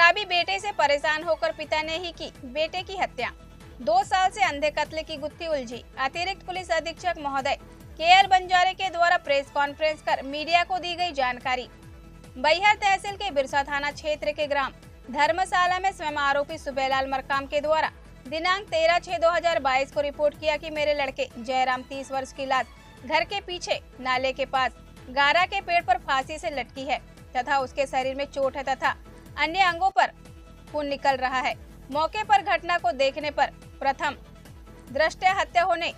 शराबी बेटे से परेशान होकर पिता ने ही की बेटे की हत्या। 2 साल से अंधे कत्ल की गुत्थी उलझी। अतिरिक्त पुलिस अधीक्षक महोदय KL बंजारे के द्वारा प्रेस कॉन्फ्रेंस कर मीडिया को दी गई जानकारी। बैहर तहसील के बिरसा थाना क्षेत्र के ग्राम धर्मशाला में स्वयं आरोपी सुबेलाल मरकाम के द्वारा दिनांक 13/6/2022 को रिपोर्ट किया कि मेरे लड़के जयराम 30 वर्ष की लाश घर के पीछे नाले के पास गारा के पेड़ पर फांसी से लटकी है तथा उसके शरीर में चोट है तथा अन्य अंगों पर खून निकल रहा है। मौके पर घटना को देखने पर प्रथम दृष्टया हत्या होने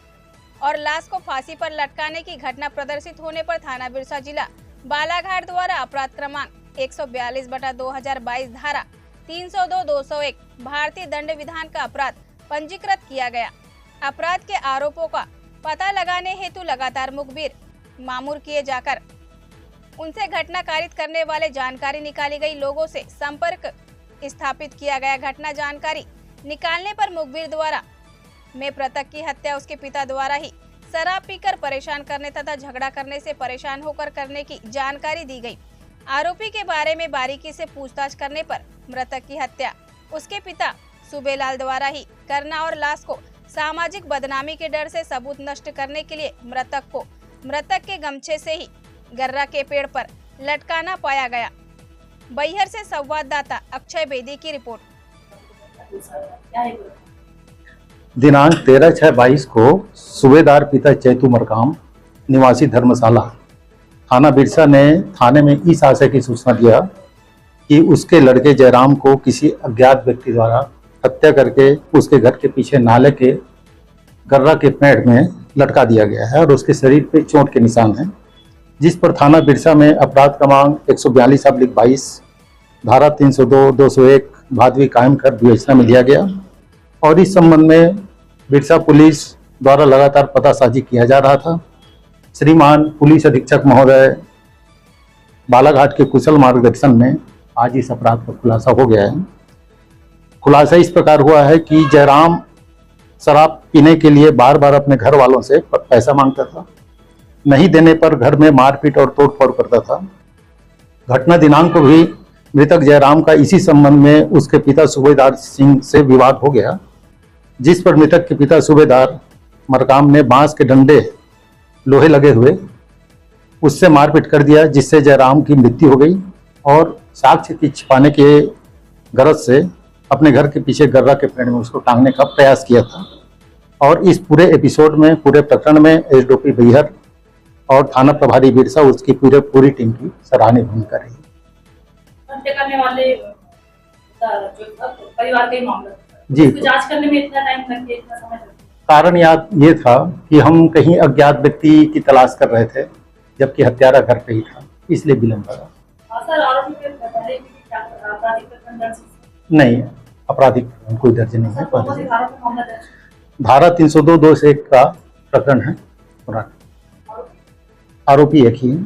और लाश को फांसी पर लटकाने की घटना प्रदर्शित होने पर थाना बिरसा जिला बालाघाट द्वारा अपराध क्रमांक 142/2022 धारा 302-201 भारतीय दंड विधान का अपराध पंजीकृत किया गया। अपराध के आरोपों का पता लगाने हेतु लगातार मुखबिर मामूर किए जाकर उनसे घटना कारित करने वाले जानकारी निकाली गई। लोगों से संपर्क स्थापित किया गया। घटना जानकारी निकालने पर मुखबिर द्वारा में मृतक की हत्या उसके पिता द्वारा ही शराब पीकर परेशान करने तथा झगड़ा करने से परेशान होकर करने की जानकारी दी गई। आरोपी के बारे में बारीकी से पूछताछ करने पर मृतक की हत्या उसके पिता सुबेलाल द्वारा ही करना और लाश को सामाजिक बदनामी के डर से सबूत नष्ट करने के लिए मृतक के गमछे से ही गर्रा के पेड़ पर लटकाना पाया गया। बैहर से संवाददाता अक्षय बेदी की रिपोर्ट। दिनांक 13/6/22 को सूबेदार पिता चैतू मरकाम निवासी धर्मशाला थाना बिरसा ने थाने में इस आशय की सूचना दिया कि उसके लड़के जयराम को किसी अज्ञात व्यक्ति द्वारा हत्या करके उसके घर के पीछे नाले के गर्रा के पेड़ में लटका दिया गया है और उसके शरीर पे चोट के निशान हैं, जिस पर थाना बिरसा में अपराध क्रमांक 142/22 धारा 302-201 भादवी कायम कर विवेचना में लिया गया और इस संबंध में बिरसा पुलिस द्वारा लगातार पतासाजी किया जा रहा था। श्रीमान पुलिस अधीक्षक महोदय बालाघाट के कुशल मार्गदर्शन में आज इस अपराध का खुलासा हो गया है। खुलासा इस प्रकार हुआ है कि जयराम शराब पीने के लिए बार बार अपने घर वालों से पैसा मांगता था, नहीं देने पर घर में मारपीट और तोड़फोड़ करता था। घटना दिनांक को भी मृतक जयराम का इसी संबंध में उसके पिता सूबेदार सिंह से विवाद हो गया, जिस पर मृतक के पिता सूबेदार मरकाम ने बांस के डंडे लोहे लगे हुए उससे मारपीट कर दिया, जिससे जयराम की मृत्यु हो गई और साक्ष्य की छिपाने के गरज से अपने घर के पीछे गर्रा के पेड़ में उसको टांगने का प्रयास किया था। और इस पूरे एपिसोड में, पूरे प्रकरण में एसडीओपी बैहर और थाना प्रभारी बिरसा उसकी पूरी टीम की सराहनीय भूमिका रही। हत्या करने वाले जो परिवार का ही मामला जी, जांच करने में इतना टाइम लग गया, इतना समय लग गया। कारण ये था कि हम कहीं अज्ञात व्यक्ति की तलाश कर रहे थे, जबकि हत्यारा घर पे ही था, इसलिए विलंब लगा। सर, आरोपी पे पहले भी क्या आपराधिक प्रकरण दर्ज? नहीं, आपराधिक कोई दर्ज नहीं है। मामला धारा 302-201 का प्रकरण है। आरोपी एक ही है।